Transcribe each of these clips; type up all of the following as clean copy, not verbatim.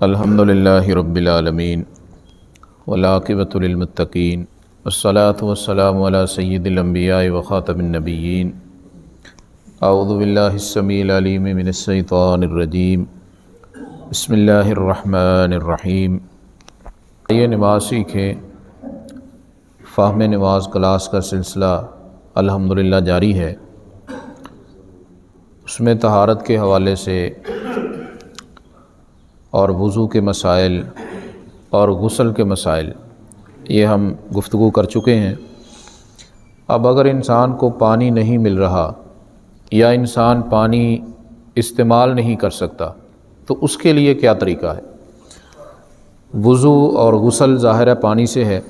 الحمدللہ رب العالمین والعاقبۃ للمتقین والصلاۃ والسلام علی سید الانبیاء وخاتم النبیین اعوذ باللہ السمیع العلیم من الشیطان الرجیم بسم اللہ الرحمن الرحیم۔ یہ نماز سیکھیں، فہم نماز کلاس کا سلسلہ الحمدللہ جاری ہے۔ اس میں طہارت کے حوالے سے اور وضو کے مسائل اور غسل کے مسائل یہ ہم گفتگو کر چکے ہیں۔ اب اگر انسان کو پانی نہیں مل رہا یا انسان پانی استعمال نہیں کر سکتا تو اس کے لیے کیا طریقہ ہے؟ وضو اور غسل ظاہر ہے پانی سے ہے۔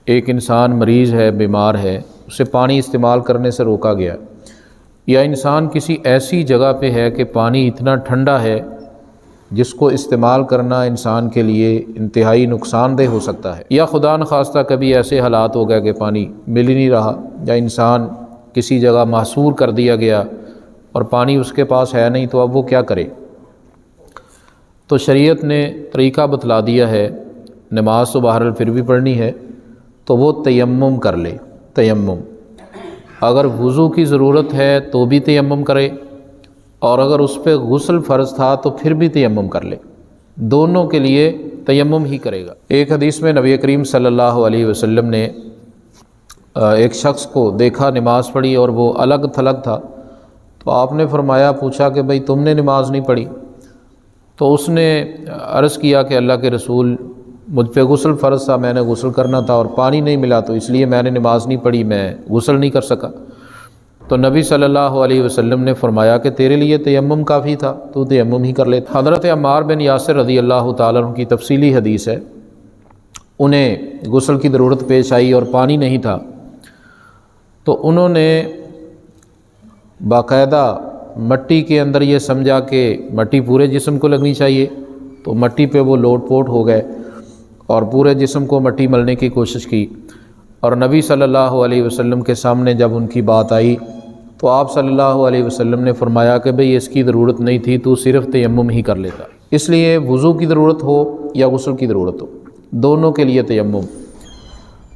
ایک انسان مریض ہے، بیمار ہے، اسے پانی استعمال کرنے سے روکا گیا، یا انسان کسی ایسی جگہ پہ ہے کہ پانی اتنا ٹھنڈا ہے جس کو استعمال کرنا انسان کے لیے انتہائی نقصان دہ ہو سکتا ہے، یا خدا نخواستہ کبھی ایسے حالات ہو گئے کہ پانی مل ہی نہیں رہا، یا انسان کسی جگہ محصور کر دیا گیا اور پانی اس کے پاس ہے نہیں، تو اب وہ کیا کرے؟ تو شریعت نے طریقہ بتلا دیا ہے۔ نماز تو بہرحال پھر بھی پڑھنی ہے، تو وہ تیمم کر لے۔ تیمم، اگر وضو کی ضرورت ہے تو بھی تیمم کرے، اور اگر اس پہ غسل فرض تھا تو پھر بھی تیمم کر لے، دونوں کے لیے تیمم ہی کرے گا۔ ایک حدیث میں نبی کریم صلی اللہ علیہ وسلم نے ایک شخص کو دیکھا نماز پڑھی اور وہ الگ تھلگ تھا، تو آپ نے فرمایا، پوچھا کہ بھئی تم نے نماز نہیں پڑھی؟ تو اس نے عرض کیا کہ اللہ کے رسول، مجھ پہ غسل فرض تھا، میں نے غسل کرنا تھا اور پانی نہیں ملا، تو اس لیے میں نے نماز نہیں پڑھی، میں غسل نہیں کر سکا۔ تو نبی صلی اللہ علیہ وسلم نے فرمایا کہ تیرے لیے تیمم کافی تھا، تو تیمم ہی کر لیتا۔ حضرت عمار بن یاسر رضی اللہ تعالیٰ عنہ کی تفصیلی حدیث ہے، انہیں غسل کی ضرورت پیش آئی اور پانی نہیں تھا، تو انہوں نے باقاعدہ مٹی کے اندر یہ سمجھا کہ مٹی پورے جسم کو لگنی چاہیے، تو مٹی پہ وہ لوٹ پوٹ ہو گئے اور پورے جسم کو مٹی ملنے کی کوشش کی، اور نبی صلی اللہ علیہ وسلم کے سامنے جب ان کی بات آئی تو آپ صلی اللہ علیہ وسلم نے فرمایا کہ بھئی اس کی ضرورت نہیں تھی، تو صرف تیمم ہی کر لیتا۔ اس لیے وضو کی ضرورت ہو یا غسل کی ضرورت ہو، دونوں کے لیے تیمم۔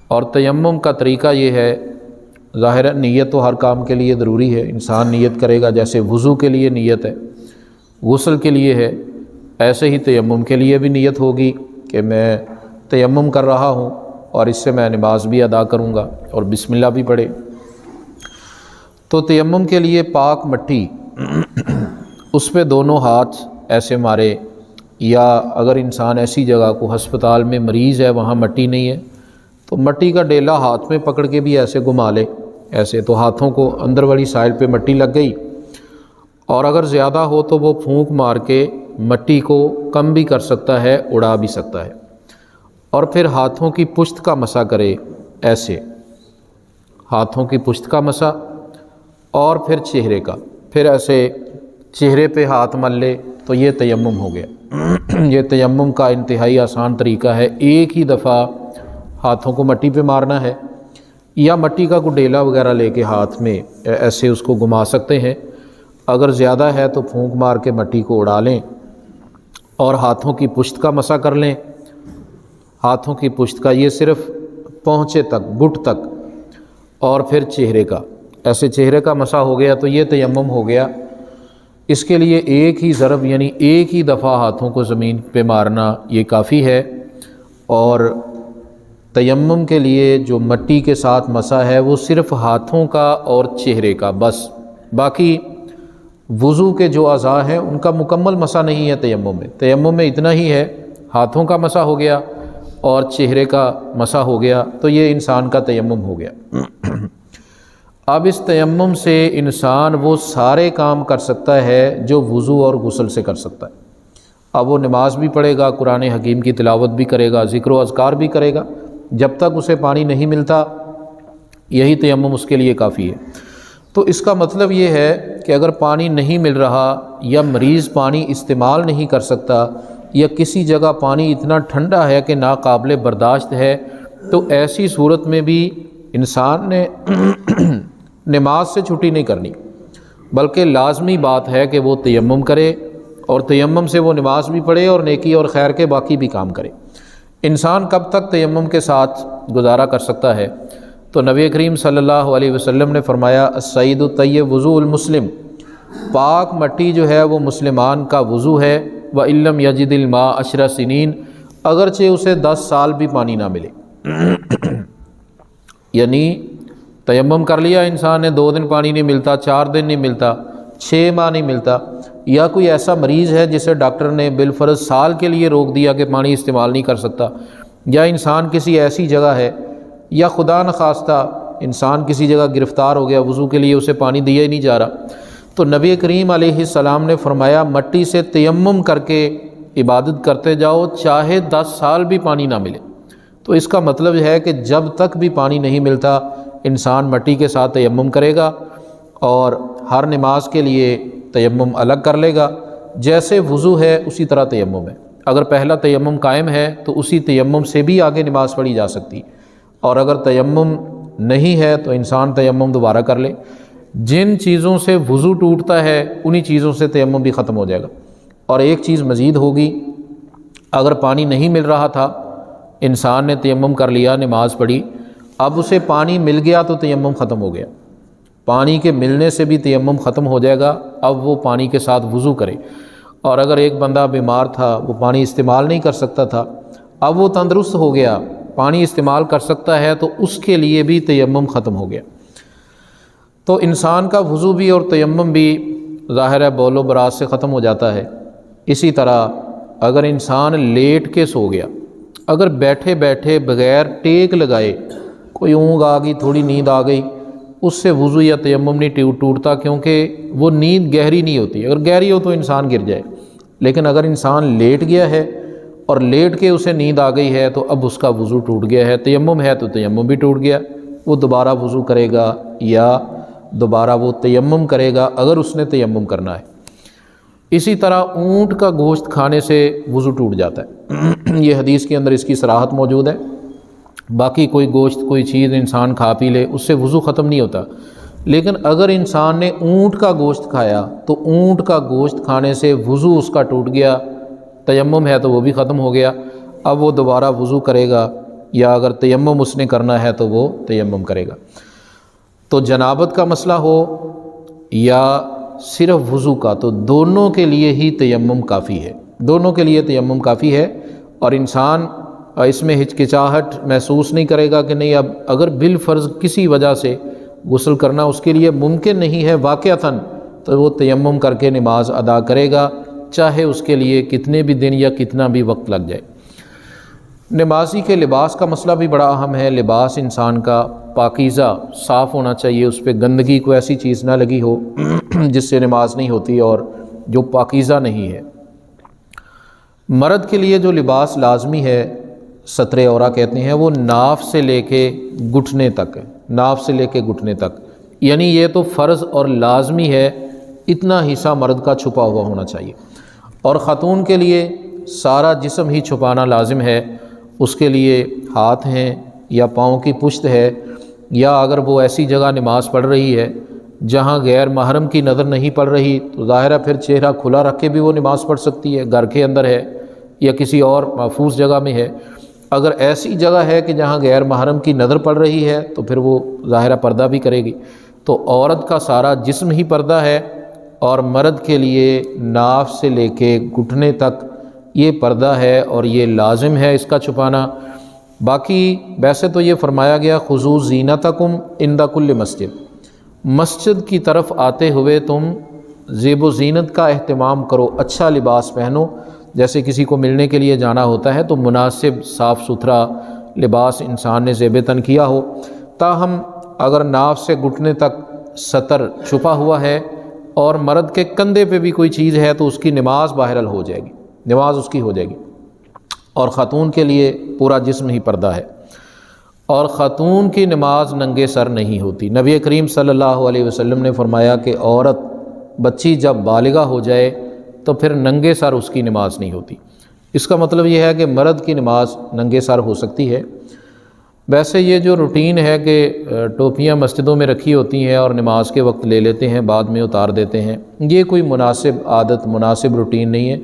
اور تیمم کا طریقہ یہ ہے، ظاہر ہے نیت تو ہر کام کے لیے ضروری ہے، انسان نیت کرے گا، جیسے وضو کے لیے نیت ہے، غسل کے لیے ہے، ایسے ہی تیمم کے لیے بھی نیت ہوگی کہ میں تیمم کر رہا ہوں اور اس سے میں نماز بھی ادا کروں گا اور بسم اللہ بھی پڑھے۔ تو تیمم کے لیے پاک مٹی، اس پہ دونوں ہاتھ ایسے مارے، یا اگر انسان ایسی جگہ کو ہسپتال میں مریض ہے وہاں مٹی نہیں ہے تو مٹی کا ڈیلا ہاتھ میں پکڑ کے بھی ایسے گھما لے، ایسے، تو ہاتھوں کو اندر والی سائڈ پہ مٹی لگ گئی، اور اگر زیادہ ہو تو وہ پھونک مار کے مٹی کو کم بھی کر سکتا ہے، اڑا بھی سکتا ہے، اور پھر ہاتھوں کی پشت کا مسح کرے، ایسے ہاتھوں کی پشت کا مسح، اور پھر چہرے کا، پھر ایسے چہرے پہ ہاتھ مل لے، تو یہ تیمم ہو گیا۔ یہ تیمم کا انتہائی آسان طریقہ ہے، ایک ہی دفعہ ہاتھوں کو مٹی پہ مارنا ہے، یا مٹی کا کوئی ڈیلا وغیرہ لے کے ہاتھ میں ایسے اس کو گھما سکتے ہیں، اگر زیادہ ہے تو پھونک مار کے مٹی کو اڑا لیں اور ہاتھوں کی پشت کا مسح کر لیں۔ ہاتھوں کی پشت کا، یہ صرف پہنچے تک، گھٹ تک، اور پھر چہرے کا، ایسے چہرے کا مسح ہو گیا، تو یہ تیمم ہو گیا۔ اس کے لیے ایک ہی ضرب، یعنی ایک ہی دفعہ ہاتھوں کو زمین پہ مارنا یہ کافی ہے۔ اور تیمم کے لیے جو مٹی کے ساتھ مسح ہے وہ صرف ہاتھوں کا اور چہرے کا، بس، باقی وضو کے جو اعضاء ہیں ان کا مکمل مسح نہیں ہے تیمم میں۔ تیمم میں اتنا ہی ہے، ہاتھوں کا مسح ہو گیا اور چہرے کا مسح ہو گیا، تو یہ انسان کا تیمم ہو گیا۔ اب اس تیمم سے انسان وہ سارے کام کر سکتا ہے جو وضو اور غسل سے کر سکتا ہے۔ اب وہ نماز بھی پڑھے گا، قرآن حکیم کی تلاوت بھی کرے گا، ذکر و اذکار بھی کرے گا، جب تک اسے پانی نہیں ملتا یہی تیمم اس کے لیے کافی ہے۔ تو اس کا مطلب یہ ہے کہ اگر پانی نہیں مل رہا، یا مریض پانی استعمال نہیں کر سکتا، یا کسی جگہ پانی اتنا ٹھنڈا ہے کہ ناقابل برداشت ہے، تو ایسی صورت میں بھی انسان نے نماز سے چھٹی نہیں کرنی، بلکہ لازمی بات ہے کہ وہ تیمم کرے اور تیمم سے وہ نماز بھی پڑھے اور نیکی اور خیر کے باقی بھی کام کرے۔ انسان کب تک تیمم کے ساتھ گزارا کر سکتا ہے؟ تو نبی کریم صلی اللہ علیہ وسلم نے فرمایا السعید الطیب وضوء المسلم، پاک مٹی جو ہے وہ مسلمان کا وضو ہے۔ وَإِن لَّمْ يَجِدِ الْمَاءَ 10 سنین، اگرچہ اسے 10 سال بھی پانی نہ ملے۔ یعنی تیمم کر لیا انسان نے، 2 دن پانی نہیں ملتا، 4 دن نہیں ملتا، 6 ماہ نہیں ملتا، یا کوئی ایسا مریض ہے جسے ڈاکٹر نے بالفرض سال کے لیے روک دیا کہ پانی استعمال نہیں کر سکتا، یا انسان کسی ایسی جگہ ہے، یا خدا نخواستہ انسان کسی جگہ گرفتار ہو گیا، وضو کے لیے اسے پانی دیا ہی نہیں جا رہا، تو نبی کریم علیہ السلام نے فرمایا مٹی سے تیمم کر کے عبادت کرتے جاؤ، چاہے 10 سال بھی پانی نہ ملے۔ تو اس کا مطلب ہے کہ جب تک بھی پانی نہیں ملتا انسان مٹی کے ساتھ تیمم کرے گا، اور ہر نماز کے لیے تیمم الگ کر لے گا۔ جیسے وضو ہے اسی طرح تیمم ہے، اگر پہلا تیمم قائم ہے تو اسی تیمم سے بھی آگے نماز پڑھی جا سکتی، اور اگر تیمم نہیں ہے تو انسان تیمم دوبارہ کر لے۔ جن چیزوں سے وضو ٹوٹتا ہے انہی چیزوں سے تیمم بھی ختم ہو جائے گا۔ اور ایک چیز مزید ہوگی، اگر پانی نہیں مل رہا تھا، انسان نے تیمم کر لیا، نماز پڑھی، اب اسے پانی مل گیا تو تیمم ختم ہو گیا۔ پانی کے ملنے سے بھی تیمم ختم ہو جائے گا، اب وہ پانی کے ساتھ وضو کرے۔ اور اگر ایک بندہ بیمار تھا، وہ پانی استعمال نہیں کر سکتا تھا، اب وہ تندرست ہو گیا، پانی استعمال کر سکتا ہے، تو اس کے لیے بھی تیمم ختم ہو گیا۔ تو انسان کا وضو بھی اور تیمم بھی ظاہر ہے بول و براز سے ختم ہو جاتا ہے۔ اسی طرح اگر انسان لیٹ کے سو گیا، اگر بیٹھے بیٹھے بغیر ٹیک لگائے کوئی اونگ آ گئی، تھوڑی نیند آ گئی، اس سے وضو یا تیمم نہیں ٹوٹتا، کیونکہ وہ نیند گہری نہیں ہوتی۔ اگر گہری ہو تو انسان گر جائے، لیکن اگر انسان لیٹ گیا ہے اور لیٹ کے اسے نیند آ گئی ہے تو اب اس کا وضو ٹوٹ گیا ہے۔ تیمم ہے تو تیمم بھی ٹوٹ گیا، وہ دوبارہ وضو کرے گا یا دوبارہ وہ تیمم کرے گا اگر اس نے تیمم کرنا ہے۔ اسی طرح اونٹ کا گوشت کھانے سے وضو ٹوٹ جاتا ہے، یہ حدیث کے اندر اس کی صراحت موجود ہے۔ باقی کوئی گوشت کوئی چیز انسان کھا پی لے اس سے وضو ختم نہیں ہوتا، لیکن اگر انسان نے اونٹ کا گوشت کھایا تو اونٹ کا گوشت کھانے سے وضو اس کا ٹوٹ گیا، تیمم ہے تو وہ بھی ختم ہو گیا، اب وہ دوبارہ وضو کرے گا، یا اگر تیمم اس نے کرنا ہے تو وہ تیمم کرے گا۔ تو جنابت کا مسئلہ ہو یا صرف وضو کا، تو دونوں کے لیے ہی تیمم کافی ہے، دونوں کے لیے تیمم کافی ہے۔ اور انسان اس میں ہچکچاہٹ محسوس نہیں کرے گا کہ نہیں اب اگر بالفرض کسی وجہ سے غسل کرنا اس کے لیے ممکن نہیں ہے واقعتاً، تو وہ تیمم کر کے نماز ادا کرے گا، چاہے اس کے لیے کتنے بھی دن یا کتنا بھی وقت لگ جائے۔ نمازی کے لباس کا مسئلہ بھی بڑا اہم ہے۔ لباس انسان کا پاکیزہ صاف ہونا چاہیے، اس پہ گندگی کوئی ایسی چیز نہ لگی ہو جس سے نماز نہیں ہوتی اور جو پاکیزہ نہیں ہے۔ مرد کے لیے جو لباس لازمی ہے، ستر عورہ کہتے ہیں، وہ ناف سے لے کے گھٹنے تک ہے، ناف سے لے کے گھٹنے تک، یعنی یہ تو فرض اور لازمی ہے، اتنا حصہ مرد کا چھپا ہوا ہونا چاہیے۔ اور خاتون کے لیے سارا جسم ہی چھپانا لازم ہے، اس کے لیے ہاتھ ہیں یا پاؤں کی پشت ہے، یا اگر وہ ایسی جگہ نماز پڑھ رہی ہے جہاں غیر محرم کی نظر نہیں پڑ رہی تو ظاہر ہے پھر چہرہ کھلا رکھ کے بھی وہ نماز پڑھ سکتی ہے، گھر کے اندر ہے یا کسی اور محفوظ جگہ میں ہے۔ اگر ایسی جگہ ہے کہ جہاں غیر محرم کی نظر پڑ رہی ہے تو پھر وہ ظاہرہ پردہ بھی کرے گی۔ تو عورت کا سارا جسم ہی پردہ ہے، اور مرد کے لیے ناف سے لے کے گھٹنے تک یہ پردہ ہے اور یہ لازم ہے اس کا چھپانا۔ باقی ویسے تو یہ فرمایا گیا خذوا زینتکم عند کل مسجد، مسجد کی طرف آتے ہوئے تم زیب و زینت کا اہتمام کرو، اچھا لباس پہنو، جیسے کسی کو ملنے کے لیے جانا ہوتا ہے تو مناسب صاف ستھرا لباس انسان نے زیب تن کیا ہو۔ تاہم اگر ناف سے گھٹنے تک ستر چھپا ہوا ہے اور مرد کے کندھے پہ بھی کوئی چیز ہے تو اس کی نماز بہرحال ہو جائے گی، نماز اس کی ہو جائے گی۔ اور خاتون کے لیے پورا جسم ہی پردہ ہے، اور خاتون کی نماز ننگے سر نہیں ہوتی۔ نبی کریم صلی اللہ علیہ وسلم نے فرمایا کہ عورت بچی جب بالغہ ہو جائے تو پھر ننگے سر اس کی نماز نہیں ہوتی۔ اس کا مطلب یہ ہے کہ مرد کی نماز ننگے سر ہو سکتی ہے۔ ویسے یہ جو روٹین ہے کہ ٹوپیاں مسجدوں میں رکھی ہوتی ہیں اور نماز کے وقت لے لیتے ہیں، بعد میں اتار دیتے ہیں، یہ کوئی مناسب عادت، مناسب روٹین نہیں ہے۔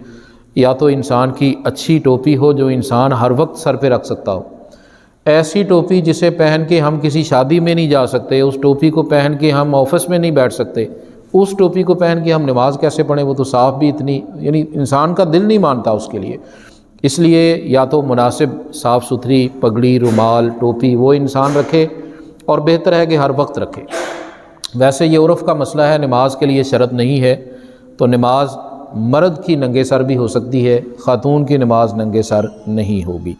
یا تو انسان کی اچھی ٹوپی ہو جو انسان ہر وقت سر پہ رکھ سکتا ہو، ایسی ٹوپی جسے پہن کے ہم کسی شادی میں نہیں جا سکتے، اس ٹوپی کو پہن کے ہم آفس میں نہیں بیٹھ سکتے، اس ٹوپی کو پہن کے ہم نماز کیسے پڑھیں؟ وہ تو صاف بھی اتنی، یعنی انسان کا دل نہیں مانتا اس کے لیے۔ اس لیے یا تو مناسب صاف ستھری پگڑی، رومال، ٹوپی وہ انسان رکھے، اور بہتر ہے کہ ہر وقت رکھے۔ ویسے یہ عرف کا مسئلہ ہے، نماز کے لیے شرط نہیں ہے، تو نماز مرد کی ننگے سر بھی ہو سکتی ہے، خاتون کی نماز ننگے سر نہیں ہوگی۔